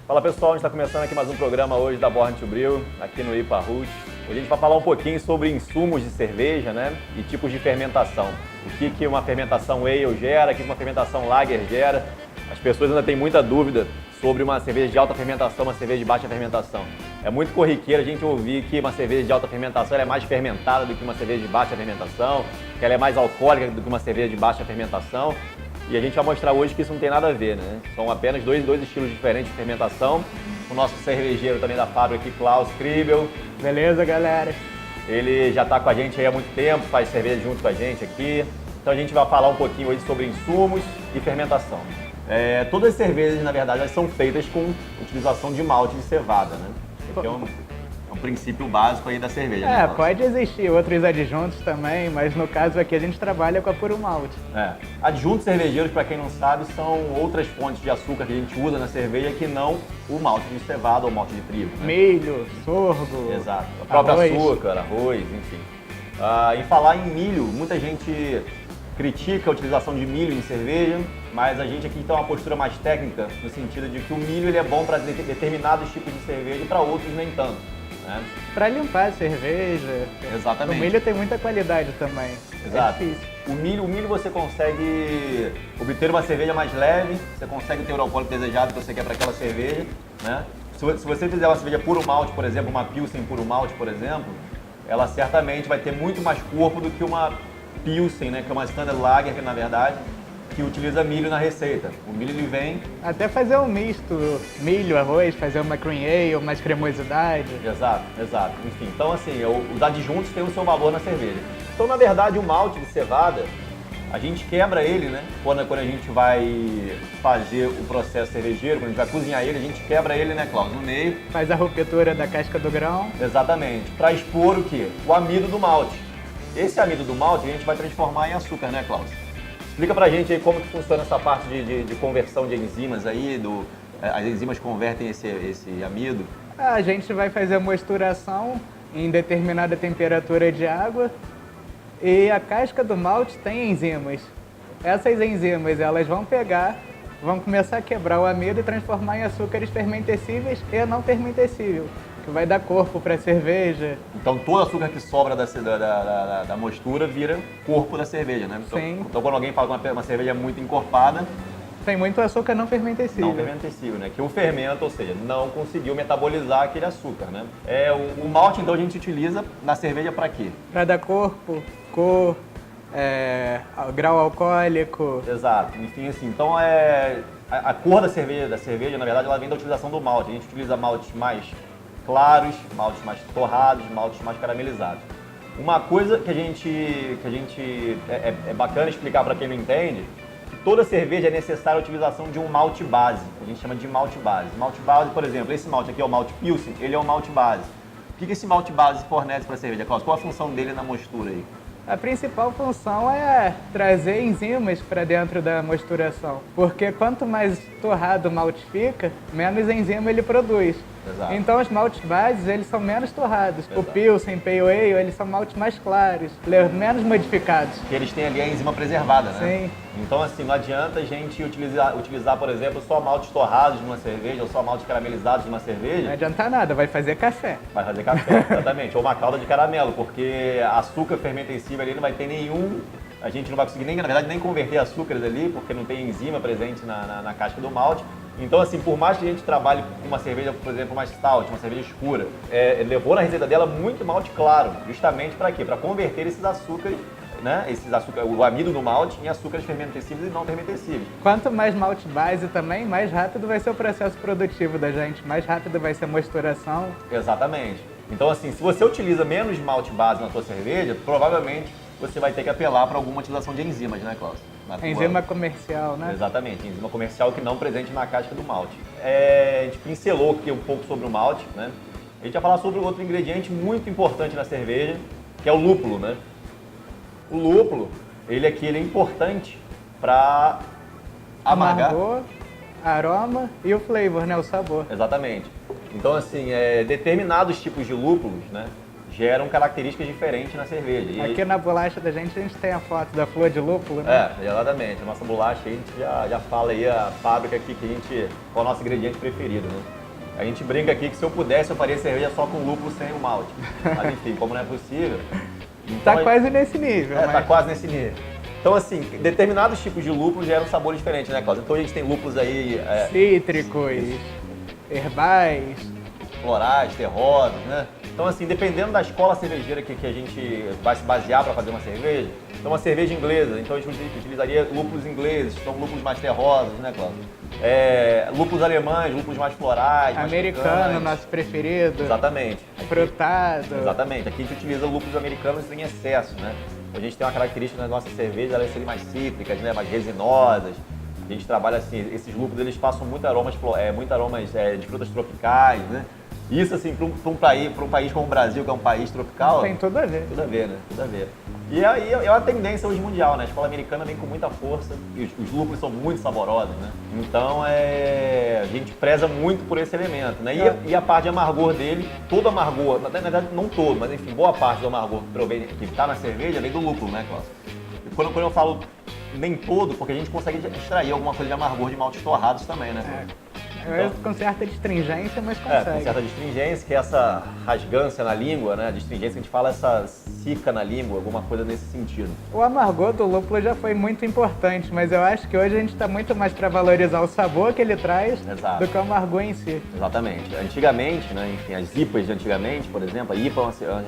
Fala pessoal, a gente está começando aqui mais um programa hoje da Born to Brew, aqui no IPA Root. Hoje a gente vai falar um pouquinho sobre insumos de cerveja, né? E tipos de fermentação. O que uma fermentação ale gera, o que uma fermentação lager gera. As pessoas ainda têm muita dúvida sobre uma cerveja de alta fermentação, uma cerveja de baixa fermentação. É muito corriqueiro a gente ouvir que uma cerveja de alta fermentação ela é mais fermentada do que uma cerveja de baixa fermentação, que ela é mais alcoólica do que uma cerveja de baixa fermentação. E a gente vai mostrar hoje que isso não tem nada a ver, né? São apenas dois estilos diferentes de fermentação. O nosso cervejeiro também da fábrica aqui, Klaus Kriebel. Beleza, galera? Ele já está com a gente aí há muito tempo, faz cerveja junto com a gente aqui. Então a gente vai falar um pouquinho hoje sobre insumos e fermentação. Todas as cervejas, na verdade, elas são feitas com utilização de malte de cevada, né? Que é um princípio básico aí da cerveja. Né, pode existir outros adjuntos também, mas no caso aqui a gente trabalha com a puro malte. Adjuntos cervejeiros, para quem não sabe, são outras fontes de açúcar que a gente usa na cerveja que não o malte de cevada ou malte de trigo. Né? Milho, sorgo, exato. O próprio arroz. Açúcar, arroz, enfim. Em falar em milho, muita gente critica a utilização de milho em cerveja, mas a gente aqui tem uma postura mais técnica, no sentido de que o milho ele é bom para determinados tipos de cerveja e para outros nem tanto. Né? Para limpar a cerveja. Exatamente. O milho tem muita qualidade também. Exato. É difícil. O milho você consegue obter uma cerveja mais leve, você consegue ter o alcoólico desejado que você quer para aquela cerveja. Né? Se você fizer uma cerveja puro malte, por exemplo, uma Pilsen puro malte, por exemplo, ela certamente vai ter muito mais corpo do que uma Pilsen, né? Que é uma Standard Lager, que na verdade que utiliza milho na receita. O milho ele vem... Até fazer um misto, milho, arroz, fazer uma cream ale, mais cremosidade. Exato. Enfim, então assim, os adjuntos têm o seu valor na cerveja. Então, na verdade, o malte de cevada, a gente quebra ele, né? Quando a gente vai fazer o processo cervejeiro, quando a gente vai cozinhar ele, a gente quebra ele, né, Klaus, no meio. Faz a ruptura da casca do grão. Exatamente. Para expor o quê? O amido do malte. Esse amido do malte a gente vai transformar em açúcar, né, Klaus? Explica pra gente aí como que funciona essa parte de conversão de enzimas aí, as enzimas convertem esse amido. A gente vai fazer a mosturação em determinada temperatura de água e a casca do malte tem enzimas. Essas enzimas elas vão começar a quebrar o amido e transformar em açúcares fermentescíveis e não fermentescíveis, que vai dar corpo para a cerveja. Então todo açúcar que sobra da mostura vira corpo da cerveja, né? Sim. Então quando alguém fala que uma cerveja muito encorpada... Tem muito açúcar não fermentescível. Não fermentescível, né? Que o fermento, ou seja, não conseguiu metabolizar aquele açúcar, né? O malte, então, a gente utiliza na cerveja para quê? Para dar corpo, cor, grau alcoólico. Exato. Enfim, assim, então a cor da cerveja, na verdade, ela vem da utilização do malte. A gente utiliza maltes mais claros, maltes mais torrados, maltes mais caramelizados. Uma coisa que a gente é bacana explicar para quem não entende, que toda cerveja é necessária a utilização de um malte base, que a gente chama de malte base. Malte base, por exemplo, esse malte aqui é o malte Pilsen, ele é o malte base. O que esse malte base fornece para a cerveja, Klaus? Qual a função dele na mostura aí? A principal função é trazer enzimas para dentro da mosturação, porque quanto mais torrado o malte fica, menos enzima ele produz. Exato. Então os maltes bases eles são menos torrados. Exato. O Pilsen, Pale Ale, eles são maltes mais claros, menos modificados. Que eles têm ali a enzima preservada, né? Sim. Então assim, não adianta a gente utilizar, por exemplo, só maltes torrados numa cerveja ou só maltes caramelizados numa cerveja. Não adianta nada, vai fazer café. Vai fazer café, exatamente. Ou uma calda de caramelo, porque açúcar fermentescível ali não vai ter nenhum... A gente não vai conseguir nem, na verdade, nem converter açúcares ali, porque não tem enzima presente na casca do malte. Então, assim, por mais que a gente trabalhe com uma cerveja, por exemplo, mais stout, uma cerveja escura, levou na receita dela muito malte claro, justamente para quê? Para converter esses açúcares, né? O amido do malte em açúcares fermentescíveis e não fermentescíveis. Quanto mais malte base também, mais rápido vai ser o processo produtivo da gente, mais rápido vai ser a mosturação. Exatamente. Então, assim, se você utiliza menos malte base na sua cerveja, provavelmente você vai ter que apelar para alguma utilização de enzimas, né, Klaus? Enzima comercial, né? Exatamente, enzima comercial que não presente na casca do malte. A gente pincelou aqui um pouco sobre o malte, né? A gente vai falar sobre outro ingrediente muito importante na cerveja, que é o lúpulo, né? O lúpulo, ele é importante para amargar. Amargor, aroma e o flavor, né? O sabor. Exatamente. Então, assim, determinados tipos de lúpulos, né? geram características diferentes na cerveja. E Aqui na bolacha da gente, a gente tem a foto da flor de lúpulo, né? exatamente. A nossa bolacha, a gente já fala aí a fábrica aqui que a gente, qual é o nosso ingrediente preferido, né? A gente brinca aqui que se eu pudesse, eu faria cerveja só com lúpulo sem o malte. Mas enfim, como não é possível... Então, Tá quase nesse nível. Tá quase nesse nível. Então, assim, determinados tipos de lúpulos geram sabores diferentes, né, Cláudio? Então a gente tem lúpulos aí... Cítricos, herbais... florais, terrosos, né? Então, assim, dependendo da escola cervejeira que a gente vai se basear para fazer uma cerveja, então uma cerveja inglesa, então a gente utilizaria lúpulos ingleses, são lúpulos mais terrosos, né, Cláudio? Lúpulos alemães, lúpulos mais florais, mais americano, picantes. nosso preferido. Exatamente. Frutado. Exatamente. Aqui a gente utiliza lúpulos americanos em excesso, né? A gente tem uma característica nas nossas cervejas, elas serem mais cítricas, né? Mais resinosas. A gente trabalha assim, esses lúpulos eles passam muito aromas de frutas tropicais, né? Isso, assim, para um país como o Brasil, que é um país tropical... Tem tudo a ver. Tudo a ver, né? Tudo a ver. E aí é uma tendência hoje mundial, né? A escola americana vem com muita força e os lúpulos são muito saborosos, né? Então, a gente preza muito por esse elemento, né? E a parte de amargor dele, todo amargor, na verdade não todo, mas enfim, boa parte do amargor que está na cerveja vem do lúpulo, né, Cláudio? E quando eu falo nem todo, porque a gente consegue extrair alguma coisa de amargor de maltes torrados também, né, Cláudio? Com certa astringência, mas consegue. Com certa astringência, que é essa rasgância na língua, né? A astringência, a gente fala essa cica na língua, alguma coisa nesse sentido. O amargor do lúpulo já foi muito importante, mas eu acho que hoje a gente está muito mais para valorizar o sabor que ele traz do que o amargor em si. Exatamente. Antigamente, né? Enfim, as IPAs de antigamente, por exemplo, a IPA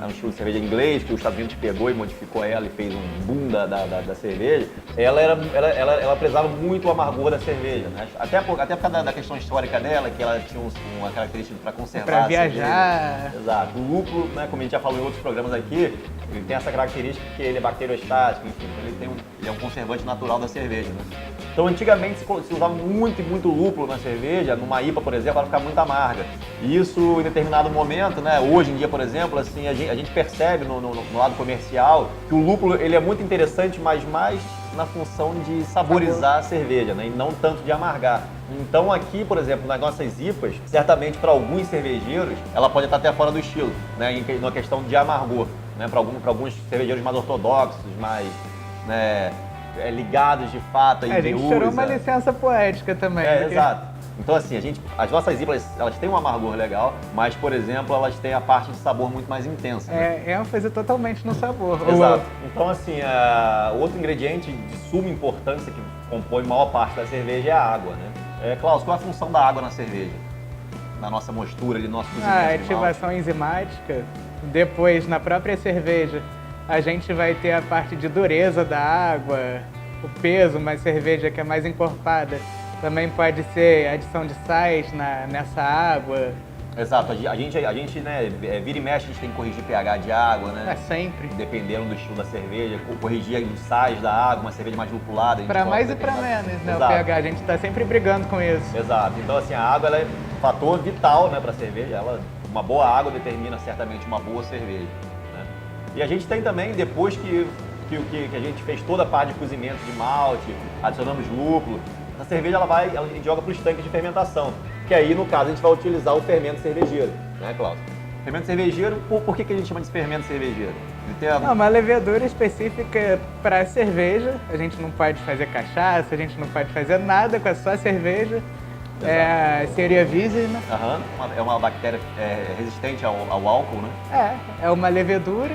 é um estilo de cerveja inglês que os Estados Unidos pegou e modificou ela e fez um boom da cerveja. Ela prezava muito o amargor da cerveja, né? Até por causa da questão histórica dela, que ela tinha uma característica para conservar. Para viajar. Exato. O lúpulo, né, como a gente já falou em outros programas aqui, ele tem essa característica que ele é bacteriostático, enfim, ele é um conservante natural da cerveja, né? Então, antigamente se usava muito lúpulo na cerveja, numa IPA, por exemplo, ela ficava muito amarga. E isso, em determinado momento, né, hoje em dia, por exemplo, assim, a gente percebe no lado comercial que o lúpulo ele é muito interessante, mas mais na função de saborizar a cerveja, né, e não tanto de amargar. Então aqui, por exemplo, nas nossas IPAs, certamente para alguns cervejeiros, ela pode estar até fora do estilo, né, na questão de amargor, né, para alguns cervejeiros mais ortodoxos, mais, né, ligados de fato. A gente tirou uma licença poética também. Exato. Então assim, as nossas IPAs, elas têm um amargor legal, mas, por exemplo, elas têm a parte de sabor muito mais intensa. Né? ênfase totalmente no sabor. Exato. Então assim, outro ingrediente de suma importância que compõe a maior parte da cerveja é a água, né? Klaus, qual é a função da água na cerveja? Na nossa mostura, no nosso cozimento? A ativação enzimática. Depois, na própria cerveja, a gente vai ter a parte de dureza da água, o peso, uma cerveja que é mais encorpada. Também pode ser adição de sais nessa água. Exato, a gente né, vira e mexe, a gente tem que corrigir pH de água, né? Sempre. Dependendo do estilo da cerveja, corrigir os sais da água, uma cerveja mais lupulada. Para mais e para menos, né? Exato. O pH, a gente está sempre brigando com isso. Exato, então assim, a água ela é um fator vital, né, para a cerveja. Uma boa água determina certamente uma boa cerveja, né? E a gente tem também, depois que a gente fez toda a parte de cozimento de malte, adicionamos lúpulo, a cerveja a gente joga para os tanques de fermentação, que aí no caso a gente vai utilizar o fermento cervejeiro, né, Cláudio? Fermento cervejeiro, por que a gente chama de fermento cervejeiro? Ele tem uma levedura específica para cerveja, a gente não pode fazer cachaça, a gente não pode fazer nada com a sua cerveja. É a Cerevisiae, né? É uma bactéria resistente ao álcool, né? É uma levedura.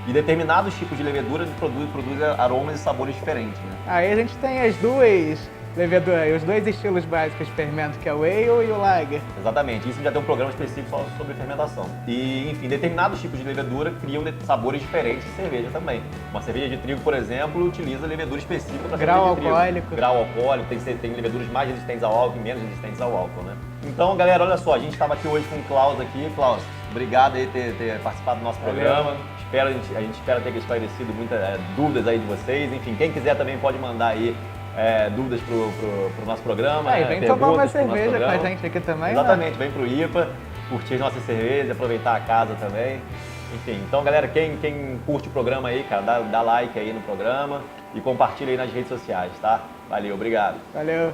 E determinados tipos de levedura produzem aromas e sabores diferentes, né? Aí a gente tem as duas leveduras, os dois estilos básicos de fermento, que é o Ale e o Lager. Exatamente, isso já tem um programa específico só sobre fermentação. E, enfim, determinados tipos de levedura criam sabores diferentes de cerveja também. Uma cerveja de trigo, por exemplo, utiliza levedura específica para cerveja de trigo. Grau alcoólico. Grau alcoólico, tem leveduras mais resistentes ao álcool e menos resistentes ao álcool, né? Então, galera, olha só, a gente estava aqui hoje com o Klaus aqui. Klaus, obrigado aí por ter participado do nosso programa. A gente espera ter esclarecido muitas dúvidas aí de vocês. Enfim, quem quiser também pode mandar aí dúvidas pro nosso programa. E vem tomar uma cerveja com a gente aqui também. Exatamente, vem pro IPA, curtir as nossas cervejas, aproveitar a casa também. Enfim, então galera, quem curte o programa aí, cara, dá like aí no programa e compartilha aí nas redes sociais, tá? Valeu, obrigado. Valeu.